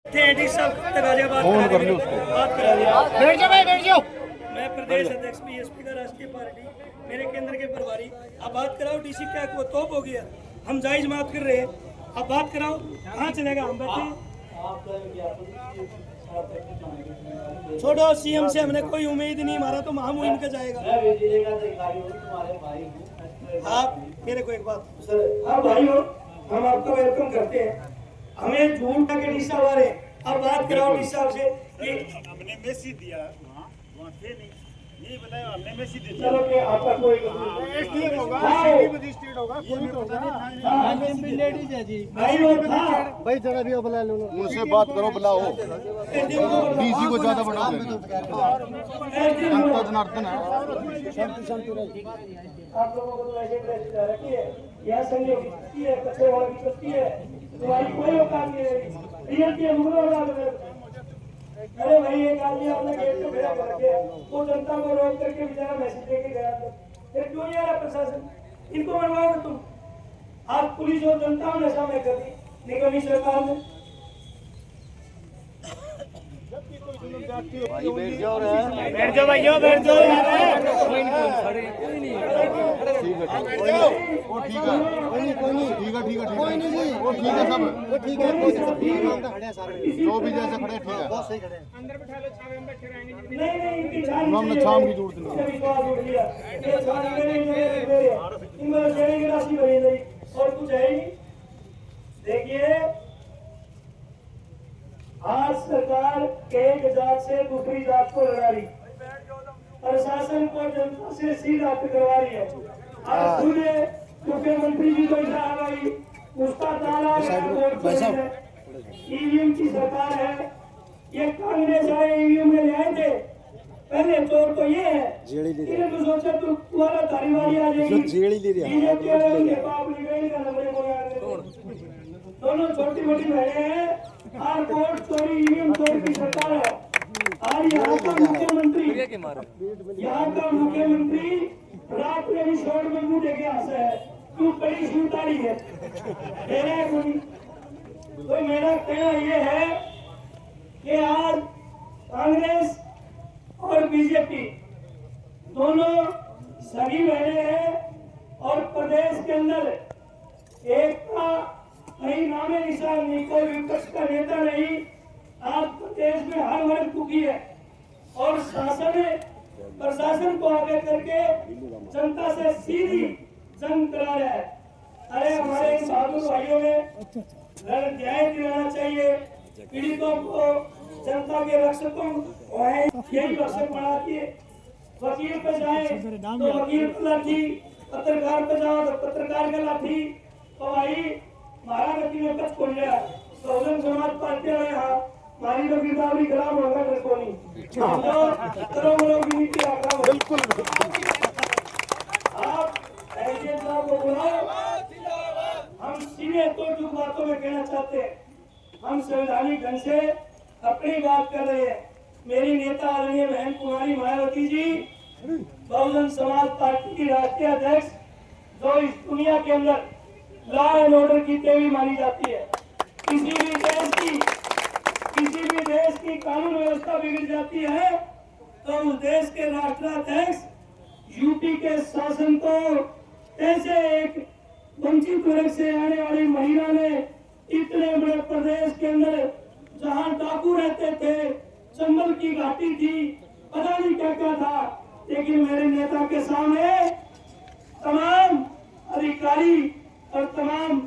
मैं प्रदेश अध्यक्ष बीएसपी का राष्ट्रीय पार्टी मेरे केंद्र के प्रभारी। अब बात कराओ डीसी क्या वो तोप हो गया, हम जायज बात कर रहे हैं। अब बात कराओ कहाँ चलेगा, हम बैठे छोड़ो। सीएम से हमने कोई उम्मीद नहीं, हमारा तो महामुहिम का जाएगा। आप मेरे को एक बात हाँ भाई हो, हम आपका वेलकम करते हैं। हमें झूठ के डी साहब आ रहे। अब बात कराओ डी साहब से कि हमने मैसेज दिया वहाँ थे नहीं, यही बताया हमने मैसेज दिया। चलो कि आपका कोई स्टेट होगा, सिटी मजिस्ट्रेट होगा, कोई भी पता नहीं। लेडीज है जी भाई वो था भाई जरा भी बुला लो, उनसे बात करो, बुलाओ। डीसी को ज्यादा बढ़ा दे। जनता जनार्दन है। आप लोगों को तो ऐसे रखी है, यहाँ संयोग की है, कचरे वाला की करती है, तुम्हारी कोई औकात नहीं है। रियल की मुगलों वाला अरे भाई एक आदमी अपने गेट पे खड़ा कर रखे, वो जनता को रोक करके बेचारा मैसेज देके गया। फिर क्यों नहीं आ रहा प्रशासन? इनको मरवाओगे तुम। आज पुलिस और जनता नशा में कर दी निगमी सरकार ने। बैठ जाओ भाइयों, बैठ जाओ यार। ठीक है, वो ठीक है, ठीक है वो ठीक है, सब ठीक है, जो भी जैसे खड़े ठीक है। अंदर बैठा लो, छावे में बैठे रहेंगे। नहीं इनकी छान हमने छाम की जरूरत नहीं है। विश्वास उठ गया, ये छान इनमें शेयरिंग की राशि भरी नहीं और कुछ है ही नहीं। देखिए आज सरकार एक जात से दूसरी जात को लड़ा रही, प्रशासन को जनता से सीधा टकरा रही है। आज पूरे मुख्यमंत्री जी को इशारा भाई उसका ताला ईवीएम की सरकार है। ये कांग्रेस आए ईवीएम में ले आए थे। पहले चोर तो ये है, इन्हें तो सोचा तो तुम्हारा धारीवाड़ी आ जाएगी, दोनों छोटी मोटी बहने हैं। और वोट चोरी ईवीएम चोर की सरकार है। और यहाँ का मुख्यमंत्री रात में भी शोर में मुंह देके हंसा है, तू बड़ी सूतारी है। तो मेरा कहना ये है कि आज कांग्रेस और बीजेपी दोनों सगी बहने हैं और प्रदेश के अंदर एक का कहीं नामे निशान नहीं, कोई विपक्ष का नेता नहीं। आज प्रदेश में हर वर्ग दुखी है और प्रशासन को आगे करके जनता से सीधी जंग करा रहा है। अरे हमारे इन बहादुर भाइयों में न्याय दिलाना चाहिए पीड़ितों को, जनता के रक्षकों को है, यही रक्षक बनाती है। वकील पे जाए तो वकील का लाठी, पत्रकार पे जाओ तो पत्रकार का लाठी। तो भाई महाराष्ट्र में कब खोल गया बहुजन समाज पार्टी वाले यहाँ हमारी तो गिरदावरी खराब होगा को नहीं बिल्कुल। आप ऐसे को बुलाओ, हम सीधे तो जो बातों में कहना चाहते हैं, हम संवैधानिक ढंग से अपनी बात कर रहे हैं। मेरी नेता आदरणीय बहन कुमारी मायावती जी बहुजन समाज पार्टी की राष्ट्रीय अध्यक्ष, जो इस दुनिया के अंदर लॉ एंड ऑर्डर की देवी मानी जाती है। किसी भी देश की कानून व्यवस्था बिगड़ जाती है तो उस देश के राष्ट्राध्यक्ष यूपी के शासन को ऐसे एक वंचित वर्ग से आने वाली महिला ने इतने बड़े प्रदेश के अंदर जहां डाकू रहते थे, चंबल की घाटी थी, पता नहीं क्या क्या था, लेकिन मेरे नेता के सामने तमाम अधिकारी और तमाम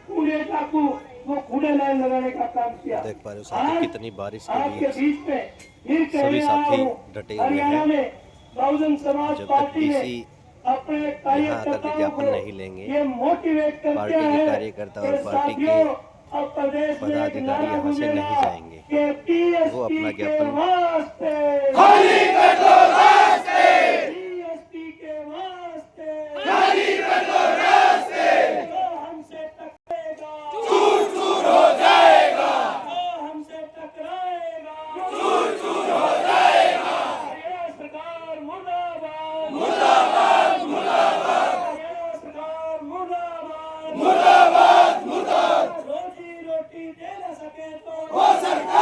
कूड़े डाकू वो कूड़े लाइन लगाने का काम किया। देख पा रहे हो साथी कितनी बारिश के आपके बीच बीच में फिर सभी साथी डटे हुए हरियाणा हैं। में बहुजन समाज जब तक पार्टी ने डीसी अपने यहाँ आकर कार्यकर्ताओं विज्ञापन को नहीं लेंगे, ये मोटिवेट करते पार्टी के हैं कार्यकर्ता और कि पार्टी के साथियों, अब प्रदेश में एक पदाधिकारी नारा यहाँ से गूंजेगा नहीं जाएंगे। कि PSP वो अपना के ज्ञापन वास्ते खाली कर दो रास्ते, PSP के वास्ते खाली कर दो रास्ते, जो हमसे टकराएगा चूर चूर हो जाएगा, जो हमसे टकराएगा चूर चूर हो जाएगा। हरियाणा सरकार मुर्दाबाद, मुर्दाबाद मुर्दाबाद हरियाणा सरकार मुर्दाबाद, मुर्दाबाद मुर्दाबाद। रोजी रोटी दे न सके तो वो सरकार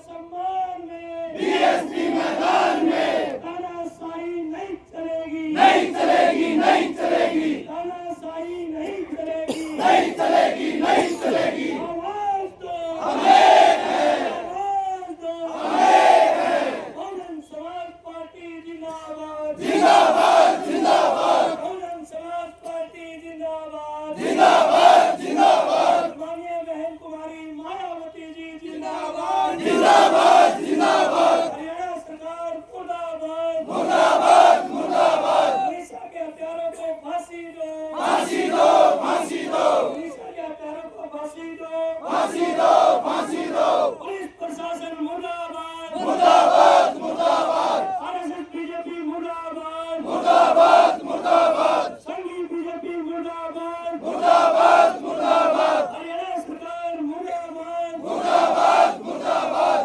सम्मान में बीएसपी मैदान में तानाशाही नहीं चलेगी, नहीं चलेगी, नहीं चलेगी, तानाशाही नहीं चलेगी, नहीं चलेगी, नहीं चलेगी। आवाज दो, हम एक हैं, आवाज दो, हम एक हैं। बहुजन समाज पार्टी जिंदाबाद, जिंदाबाद, जिंदाबाद, बहुजन समाज पार्टी जिंदाबाद, जिंदाबाद, जिंदाबाद, माननीय बहन कुमारी मायावती जी जिंदाबाद, जिंदाबाद, जिंदाबाद, हरियाणा सरकार मुर्दाबाद, मुर्दाबाद, मुर्दाबाद। उड़ीसा के हत्यारों को फांसी दो, फांसी दो, फांसी दो, उड़ीसा के हत्यारों को फांसी दो, फांसी दो, फांसी दो। पुलिस प्रशासन मुर्दाबाद, मुर्दाबाद, मुर्दाबाद, आरएसएस बीजेपी मुर्दाबाद, मुर्दाबाद, मुर्दाबाद, संघी बीजेपी मुर्दाबाद, मुर्दाबाद, मुर्दाबाद, हरियाणा सरकार मुर्दाबाद, मुर्दाबाद, मुर्दाबाद।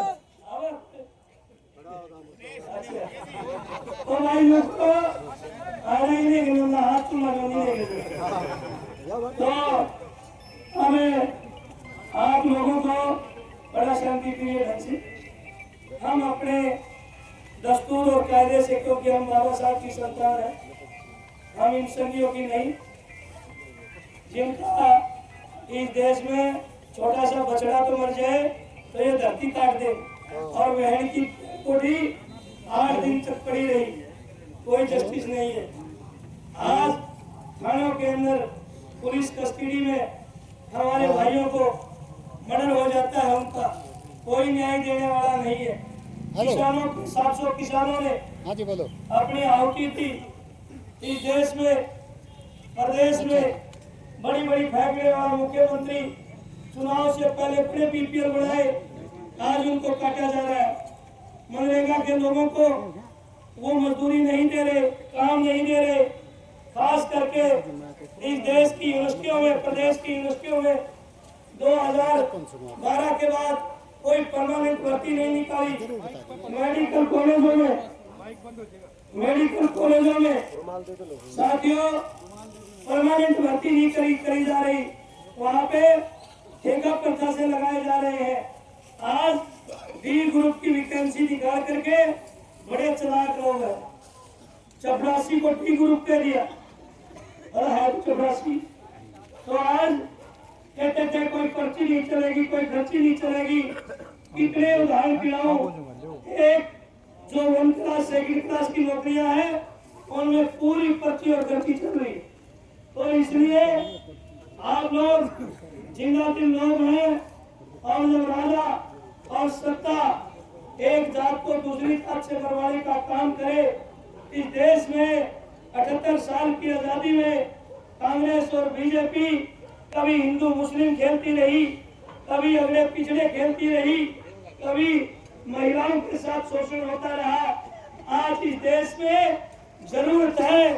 तो भाई लोग को आना ही नहीं गया, हाथ तो लगाने नहीं गया। तो हमें आप लोगों को बड़ा शांति प्रिय ढंग से हम अपने दस्तूर और कायदे से, क्योंकि हम बाबा साहब की संतान है, हम इन संघियों की नहीं, जिनका इस देश में छोटा सा बछड़ा तो मर जाए तो ये धरती काट दे, और बहन की कोठी 8 दिन तक पड़ी रही, कोई जस्टिस नहीं है। आज थानों के अंदर पुलिस कस्टडी में हमारे भाइयों को मर्डर हो जाता है, उनका कोई न्याय देने वाला नहीं है। किसानों 700 किसानों ने अपनी आहुति दी इस देश में, प्रदेश में बड़ी बड़ी फैक्ट्री और मुख्यमंत्री चुनाव से पहले बड़े बीपीएल बढ़ाए, आज उनको काटा जा रहा है। मनरेगा के लोगों को वो मजदूरी नहीं दे रहे, काम नहीं दे रहे। खास करके इस देश की यूनिवर्सिटियों में, प्रदेश की यूनिवर्सिटियों में 2012 के बाद कोई परमानेंट भर्ती नहीं निकाली। मेडिकल कॉलेजों में साथियों परमानेंट भर्ती नहीं करी जा रही, वहाँ पे ठेका प्रथा से लगाए जा रहे हैं। आज डी ग्रुप की वैकेंसी निकाल करके बड़े चालाक लोग हैं, चपरासी को डी ग्रुप दे दिया और है चपरासी। तो आज कहते थे कोई पर्ची नहीं चलेगी, कोई खर्ची नहीं चलेगी। कितने उदाहरण पिलाऊं, एक जो 1 क्लास 2 क्लास की नौकरियां हैं उनमें पूरी पर्ची और खर्ची चल रही है। तो इसलिए आप लोग जिंदा दिल लोग हैं, और जब राजा और सत्ता एक जात को दूसरी जात से मरवाने का काम करे, इस देश में 78 साल की आजादी में कांग्रेस और बीजेपी कभी हिंदू मुस्लिम खेलती रही, कभी अगले पिछड़े खेलती रही, कभी महिलाओं के साथ शोषण होता रहा। आज इस देश में जरूरत है